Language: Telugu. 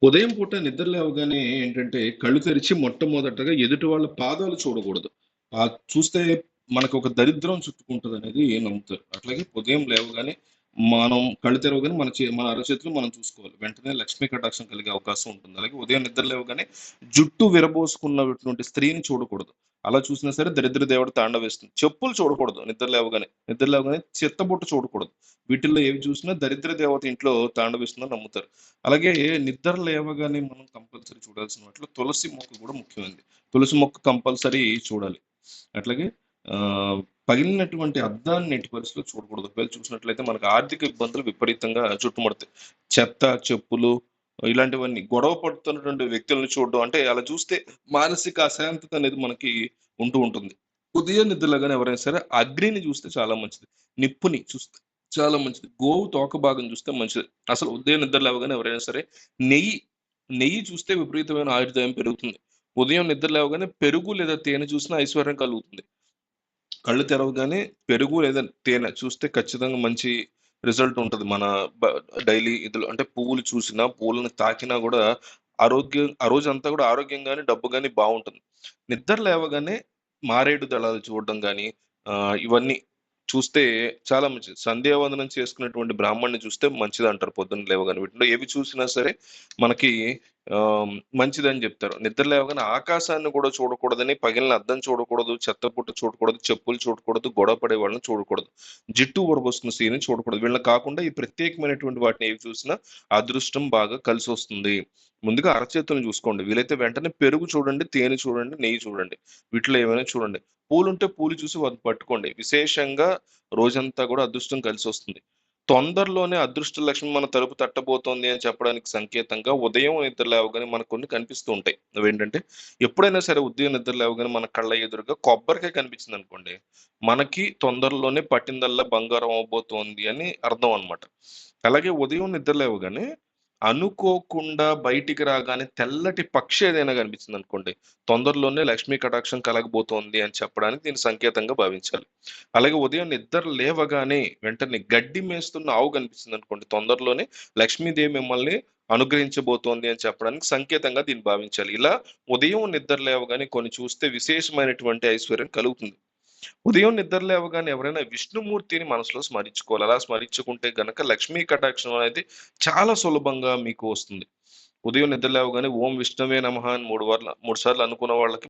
ఉదయం పూట నిద్ర లేవగానే ఏంటంటే కళ్ళు తెరిచి మొట్టమొదటగా ఎదుటి వాళ్ళ పాదాలు చూడకూడదు. చూస్తే మనకొక దరిద్రం చుట్టుకుంటదనేది నమ్ముతారు. అట్లాగే ఉదయం లేవగానే మనం కళ్ళు తెరవగానే మన అరచేతులు మనం చూసుకోవాలి. వెంటనే లక్ష్మీ కటాక్షం కలిగే అవకాశం ఉంటుంది. అలాగే ఉదయం నిద్ర లేవగానే జుట్టు విరబోసుకున్నటువంటి స్త్రీని చూడకూడదు. అలా చూసినా సరే దరిద్ర దేవుడు తాండవేస్తుంది. చెప్పులు చూడకూడదు నిద్ర లేవగానే. నిద్ర లేవగానే చిత్తబొట్టు చూడకూడదు. వీటిల్లో ఏవి చూసినా దరిద్ర దేవత ఇంట్లో తాండవిస్తుందని నమ్ముతారు. అలాగే నిద్ర లేవగానే మనం కంపల్సరీ చూడాల్సిన వాటిలో తులసి మొక్క కూడా ముఖ్యమైనది. తులసి మొక్క కంపల్సరీ చూడాలి. అట్లాగే పగిలినటువంటి అద్దాన్ని ఎట్టి పరిస్థితిలో చూడకూడదు. ఒకవేళ చూసినట్లయితే మనకు ఆర్థిక ఇబ్బందులు విపరీతంగా చుట్టుముడతాయి. చెత్త, చెప్పులు ఇలాంటివన్నీ గొడవ పడుతున్నటువంటి వ్యక్తులను చూడడం అంటే అలా చూస్తే మానసిక అశాంతత అనేది మనకి ఉంటూ ఉంటుంది. ఉదయం నిద్రలేగానే ఎవరైనా సరే అగ్నిని చూస్తే చాలా మంచిది. నిప్పుని చూస్తే చాలా మంచిది. గోవు తోక భాగం చూస్తే మంచిది. అసలు ఉదయం నిద్ర లేవగానే ఎవరైనా సరే నెయ్యి, నెయ్యి చూస్తే విపరీతమైన ఆయుర్దాయం పెరుగుతుంది. ఉదయం నిద్ర లేవగానే పెరుగు లేదా తేనె చూసినా ఐశ్వర్యం కలుగుతుంది. కళ్ళు తెరవగానే పెరుగు లేదా తేనె చూస్తే ఖచ్చితంగా మంచి రిజల్ట్ ఉంటది. మన బ డైలీ ఇదులో అంటే పువ్వులు చూసినా, పువ్వులను తాకినా గూడా ఆ రోజంతా గూడా ఆరోగ్యంగాని, డబ్బు గాని బావుంటుంది. నిద్ర లేవగానే మారేడు దళాలు చూడడం గాని, ఇవన్నీ చూస్తే చాలా మంచిది. సంధ్యావందనం చేసుకున్నటువంటి బ్రాహ్మణ్ణి చూస్తే మంచిదంటారు పొద్దున్న లేవగానే. వీటిలో ఏవి చూసినా సరే మనకి మంచిదని జెప్తారు. నిద్ర లేవగానే ఆకాశాన్ని గూడా చూడకూడదని, పగిలిన అద్దం చూడకూడదు, చెత్తబుట్ట చూడకూడదు, చెప్పులు చూడకూడదు, గొడవ పడే వాళ్ళని చూడకూడదు. జిట్టు ఊడబోసుకున్న స్త్రీని చూడకూడదు. వీళ్ళని కాకుండా ఈ ప్రత్యేకమైనటువంటి వాటిని ఏవి చూసినా అదృష్టం బాగా కలిసొస్తుంది. ముందుగా అరచేతులను చూసుకోండి. వీలైతే వెంటనే పెరుగు చూడండి, తేనె చూడండి, నెయ్యి చూడండి. వీటిలో ఏమైనా చూడండి. పూలుంటే పూలు చూసి వాటిని పట్టుకోండి. విశేషంగా రోజంతా గూడా అదృష్టం కలిసొస్తుంది. తొందరలోనే అదృష్ట లక్ష్మి మన తలుపు తట్టబోతోంది అని చెప్పడానికి సంకేతంగా ఉదయం నిద్ర లేవగానే మనకు కొన్ని కనిపిస్తూ ఉంటాయి. అవేంటంటే ఎప్పుడైనా సరే ఉదయం నిద్ర లేవగానే మన కళ్ళ ఎదురుగా కొబ్బరికాయ కనిపించిందనుకోండి, మనకి తొందరలోనే పట్టిందల్లా బంగారం అవ్వబోతోంది అని అర్థం అన్నమాట. అలాగే ఉదయం నిద్ర లేవగానే అనుకోకుండా బయటికి రాగానే తెల్లటి పక్షి ఏదైనా కనిపించిందనుకోండి, తొందరలోనే లక్ష్మీ కటాక్షం కలగబోతోంది అని చెప్పడానికి దీన్ని సంకేతంగా భావించాలి. అలాగే ఉదయం నిద్ర లేవగానే వెంటనే గడ్డి మేస్తున్న ఆవు కనిపిస్తుందనుకోండి, తొందరలోనే లక్ష్మీదేవి మిమ్మల్ని అనుగ్రహించబోతోంది అని చెప్పడానికి సంకేతంగా దీన్ని భావించాలి. ఇలా ఉదయం నిద్ర లేవగానే కొన్ని చూస్తే విశేషమైనటువంటి ఐశ్వర్యం కలుగుతుంది. ఉదయం నిద్ర లేవగానే ఎవరైనా విష్ణుమూర్తిని మనసులో స్మరించుకోవాలి. అలా స్మరించుకుంటే గనక లక్ష్మీ కటాక్షం అనేది చాలా సులభంగా మీకు వస్తుంది. ఉదయం నిద్ర లేవగానే ఓం విష్ణవే నమః అని 3 సార్లు అనుకున్న వాళ్ళకి